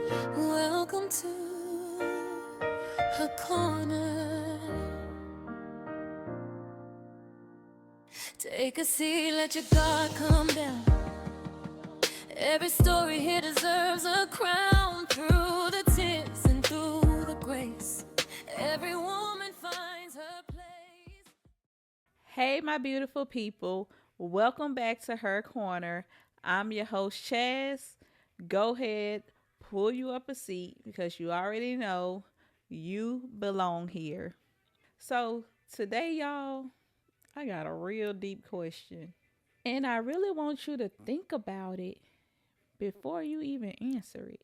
Welcome to her corner. Take a seat, let your guard come down. Every story here deserves a crown. Through the tears and through the grace, every woman finds her place. Hey, my beautiful people. Welcome back to Her Corner. I'm your host, Chaz. Go ahead, pull you up a seat because you already know you belong here. So, today, y'all, I got a real deep question. And I really want you to think about it before you even answer it.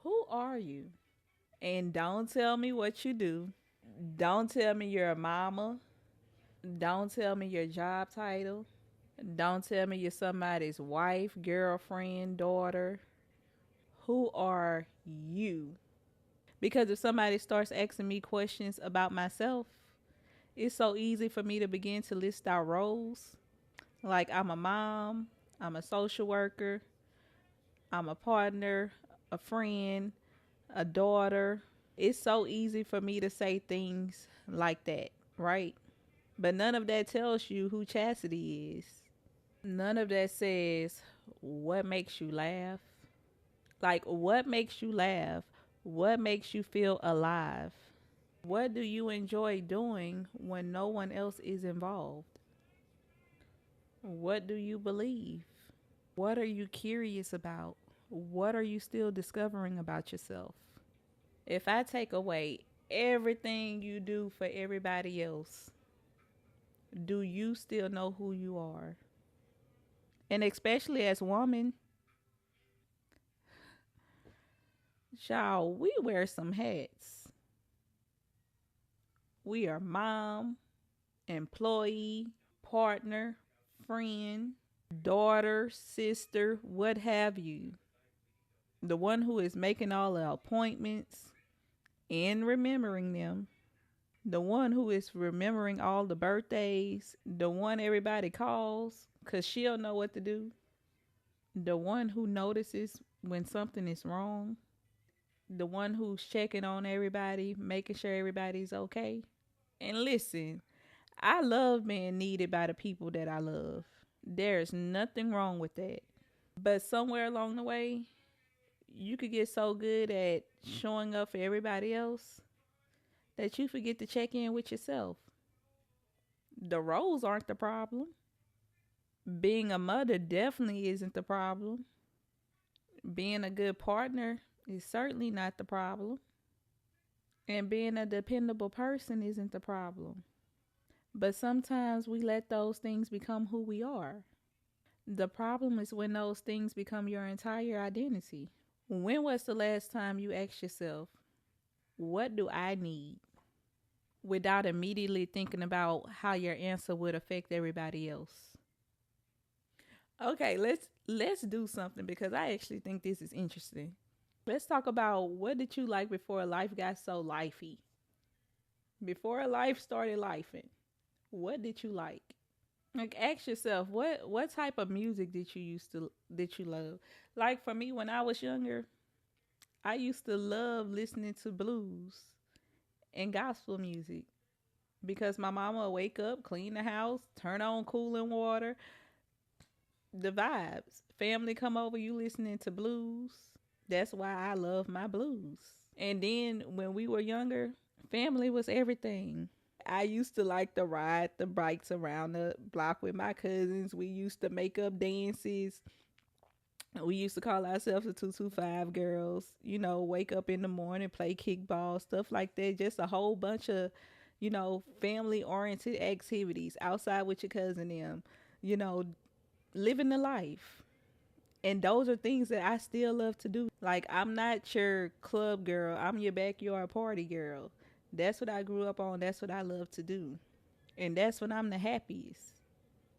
Who are you? And don't tell me what you do. Don't tell me you're a mama. Don't tell me your job title. Don't tell me you're somebody's wife, girlfriend, daughter. Who are you? Because if somebody starts asking me questions about myself, it's so easy for me to begin to list out roles. Like I'm a mom, I'm a social worker, I'm a partner, a friend, a daughter. It's so easy for me to say things like that, right? But none of that tells you who Chastity is. None of that says what makes you laugh. Like, what makes you laugh? What makes you feel alive? What do you enjoy doing when no one else is involved? What do you believe? What are you curious about? What are you still discovering about yourself? If I take away everything you do for everybody else, do you still know who you are? And especially as women, child, we wear some hats. We are mom, employee, partner, friend, daughter, sister, what have you. The one who is making all the appointments and remembering them. The one who is remembering all the birthdays. The one everybody calls because she'll know what to do. The one who notices when something is wrong. The one who's checking on everybody, making sure everybody's okay. And listen, I love being needed by the people that I love. There's nothing wrong with that. But somewhere along the way, you could get so good at showing up for everybody else that you forget to check in with yourself. The roles aren't the problem. Being a mother definitely isn't the problem. Being a good partner is certainly not the problem. And being a dependable person isn't the problem. But sometimes we let those things become who we are. The problem is when those things become your entire identity. When was the last time you asked yourself, what do I need? Without immediately thinking about how your answer would affect everybody else. Okay, let's do something because I actually think this is interesting. Let's talk about what did you like before life got so lifey? Before life started lifing, what did you like? Like ask yourself what type of music did you love? Like for me when I was younger, I used to love listening to blues and gospel music because my mama would wake up, clean the house, turn on cooling water, the vibes. Family come over, you listening to blues. That's why I love my blues. And then when we were younger, family was everything. I used to like to ride the bikes around the block with my cousins. We used to make up dances. We used to call ourselves the 225 girls, wake up in the morning, play kickball, stuff like that. Just a whole bunch of, family oriented activities outside with your cousin them, you know, living the life. And those are things that I still love to do. Like, I'm not your club girl, I'm your backyard party girl. That's what I grew up on. That's what I love to do. And that's when I'm the happiest.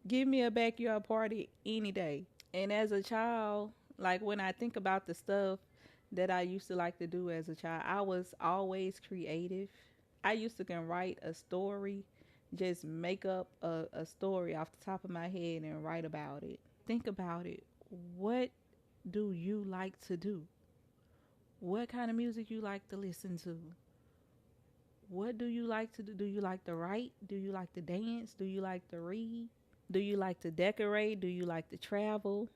Give me a backyard party any day. And as a child, like when I think about the stuff that I used to like to do as a child, I was always creative. I used to can write a story, just make up a story off the top of my head and write about it. Think about it. What do you like to do? What kind of music you like to listen to? What do you like to do? Do you like to write? Do you like to dance? Do you like to read? Do you like to decorate? Do you like to travel?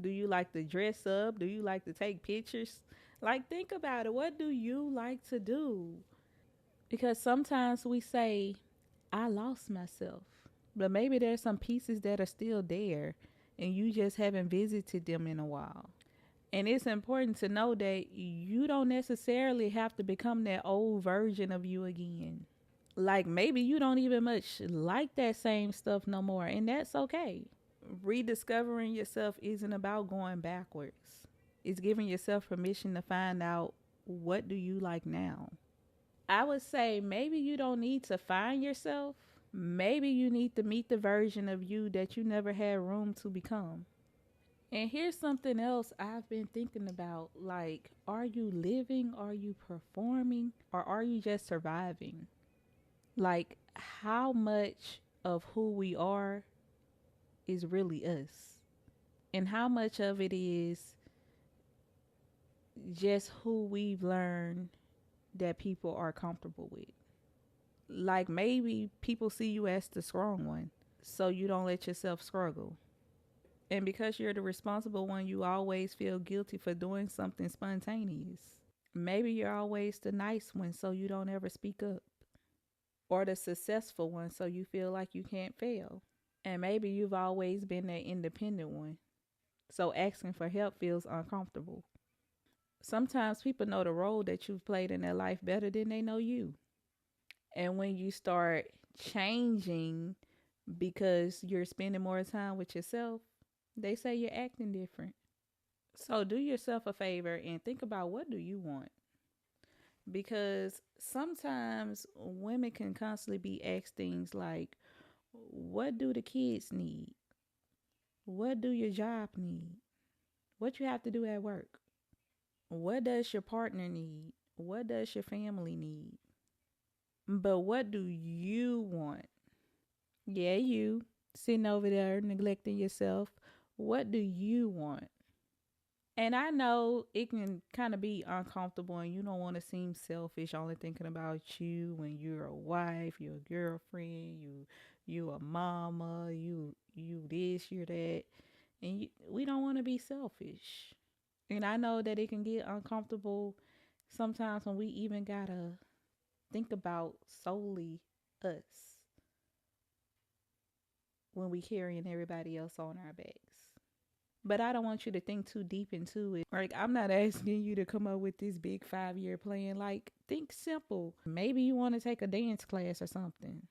Do you like to dress up? Do you like to take pictures? Like, think about it. What do you like to do? Because sometimes we say, I lost myself. But maybe there's some pieces that are still there and you just haven't visited them in a while. And it's important to know that you don't necessarily have to become that old version of you again. Like maybe you don't even much like that same stuff no more, and that's okay. Rediscovering yourself isn't about going backwards. It's giving yourself permission to find out what do you like now. I would say maybe you don't need to find yourself. Maybe you need to meet the version of you that you never had room to become. And here's something else I've been thinking about. Like, are you living? Are you performing? Or are you just surviving? Like, how much of who we are is really us? And how much of it is just who we've learned that people are comfortable with? Like, maybe people see you as the strong one, so you don't let yourself struggle. And because you're the responsible one, you always feel guilty for doing something spontaneous. Maybe you're always the nice one, so you don't ever speak up. Or the successful one, so you feel like you can't fail. And maybe you've always been that independent one, so asking for help feels uncomfortable. Sometimes people know the role that you've played in their life better than they know you. And when you start changing because you're spending more time with yourself, they say you're acting different. So do yourself a favor and think about, what do you want? Because sometimes women can constantly be asked things like, what do the kids need? What do your job need? What you have to do at work? What does your partner need? What does your family need? But what do you want? Yeah, you sitting over there neglecting yourself. What do you want? And I know it can kind of be uncomfortable and you don't want to seem selfish, only thinking about you when you're a wife, you're a girlfriend, you a mama, you this, you're that. And we don't want to be selfish. And I know that it can get uncomfortable sometimes when we even got to think about solely us when we carrying everybody else on our backs. But I don't want you to think too deep into it. Like, I'm not asking you to come up with this big 5-year plan. Like, think simple. Maybe you want to take a dance class or something.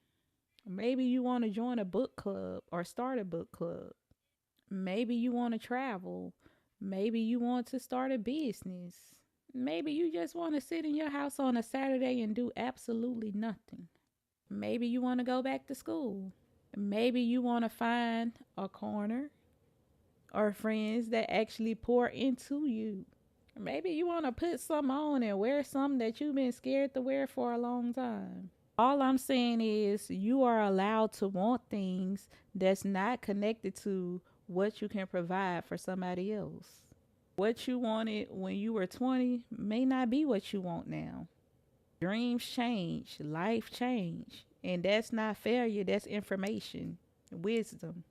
Maybe you want to join a book club or start a book club. Maybe you want to travel. Maybe you want to start a business. Maybe you just want to sit in your house on a Saturday and do absolutely nothing. Maybe you want to go back to school. Maybe you want to find a corner or friends that actually pour into you. Maybe you want to put some on and wear something that you've been scared to wear for a long time. All I'm saying is you are allowed to want things that's not connected to what you can provide for somebody else. What you wanted when you were 20 may not be what you want now. Dreams change, life change, and that's not failure, that's information, wisdom.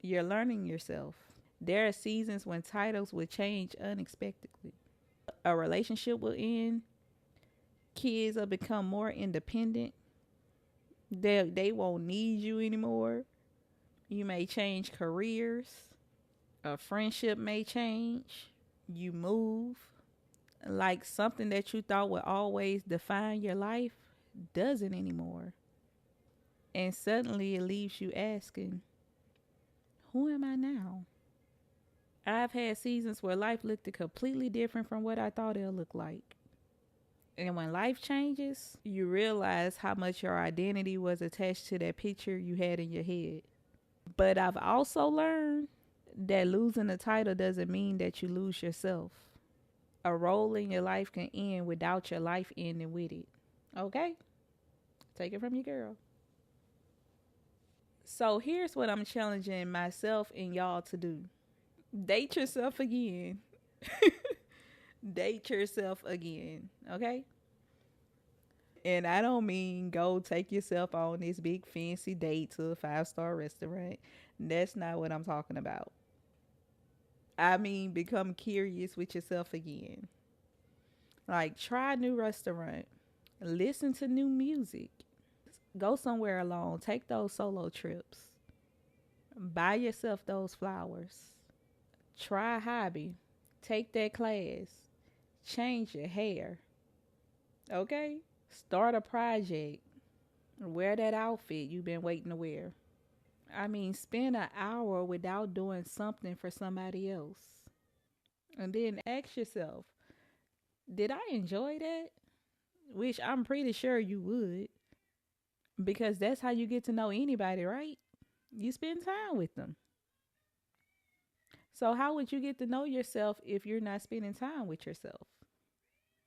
You're learning yourself. There are seasons when titles will change unexpectedly. A relationship will end. Kids will become more independent. They won't need you anymore. You may change careers. A friendship may change. You move. Like something that you thought would always define your life doesn't anymore. And suddenly it leaves you asking, who am I now? I've had seasons where life looked completely different from what I thought it'll look like. And when life changes, you realize how much your identity was attached to that picture you had in your head. But I've also learned that losing a title doesn't mean that you lose yourself. A role in your life can end without your life ending with it. Okay? Take it from your girl. So here's what I'm challenging myself and y'all to do. Date yourself again. Date yourself again, okay? And I don't mean go take yourself on this big fancy date to a 5-star restaurant. That's not what I'm talking about. I mean become curious with yourself again. Like try a new restaurant, listen to new music, go somewhere alone, take those solo trips, buy yourself those flowers, try a hobby, take that class, change your hair, okay? Start a project, wear that outfit you've been waiting to wear. I mean, spend an hour without doing something for somebody else. And then ask yourself, did I enjoy that? Which I'm pretty sure you would, because that's how you get to know anybody, right? You spend time with them. So, how would you get to know yourself if you're not spending time with yourself?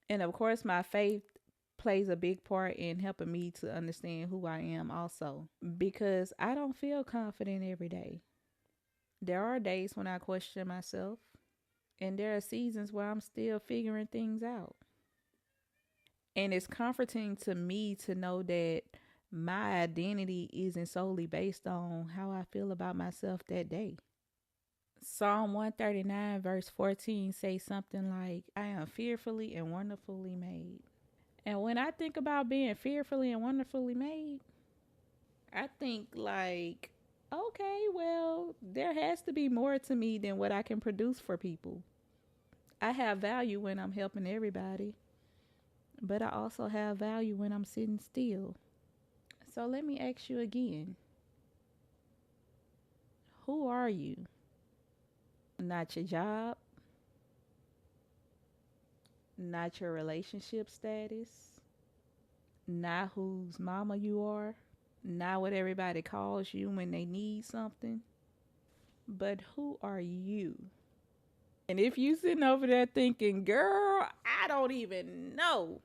And of course, my faith plays a big part in helping me to understand who I am also, because I don't feel confident every day. There are days when I question myself, and there are seasons where I'm still figuring things out. And it's comforting to me to know that my identity isn't solely based on how I feel about myself that day. Psalm 139, verse 14 says something like, I am fearfully and wonderfully made. And when I think about being fearfully and wonderfully made, I think like, okay, well, there has to be more to me than what I can produce for people. I have value when I'm helping everybody, but I also have value when I'm sitting still. So let me ask you again, who are you? Not your job, not your relationship status, not whose mama you are, not what everybody calls you when they need something, but who are you? And if you sitting over there thinking, girl, I don't even know.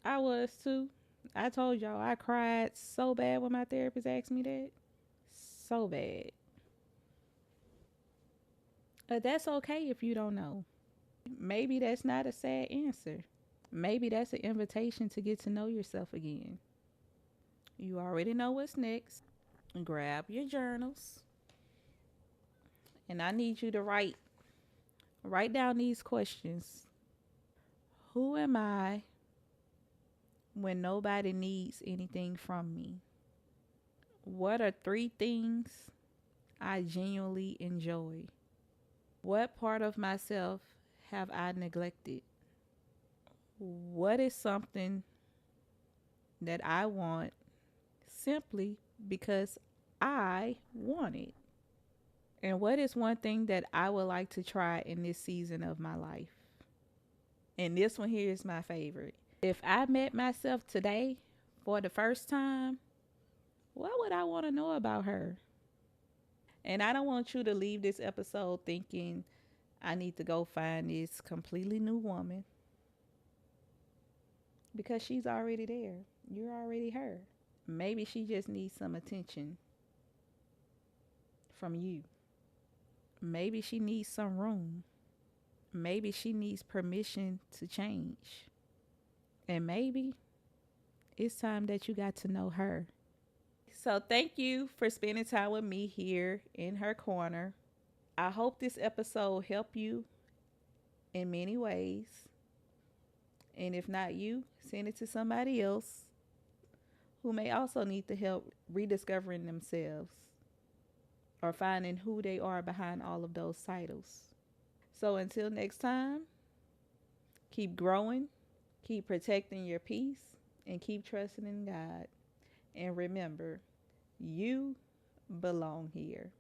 I was too. I told y'all I cried so bad when my therapist asked me that. So bad. But that's okay if you don't know. Maybe that's not a sad answer. Maybe that's an invitation to get to know yourself again. You already know what's next. Grab your journals. And I need you to write down these questions. Who am I when nobody needs anything from me? What are 3 things I genuinely enjoy? What part of myself have I neglected? What is something that I want simply because I want it? And what is one thing that I would like to try in this season of my life? And this one here is my favorite. If I met myself today for the first time, what would I want to know about her? And I don't want you to leave this episode thinking I need to go find this completely new woman, because she's already there. You're already her. Maybe she just needs some attention from you. Maybe she needs some room. Maybe she needs permission to change. And maybe it's time that you got to know her. So thank you for spending time with me here in her corner. I hope this episode helped you in many ways. And if not you, send it to somebody else who may also need the help rediscovering themselves or finding who they are behind all of those titles. So until next time, keep growing, keep protecting your peace, and keep trusting in God. And remember, you belong here.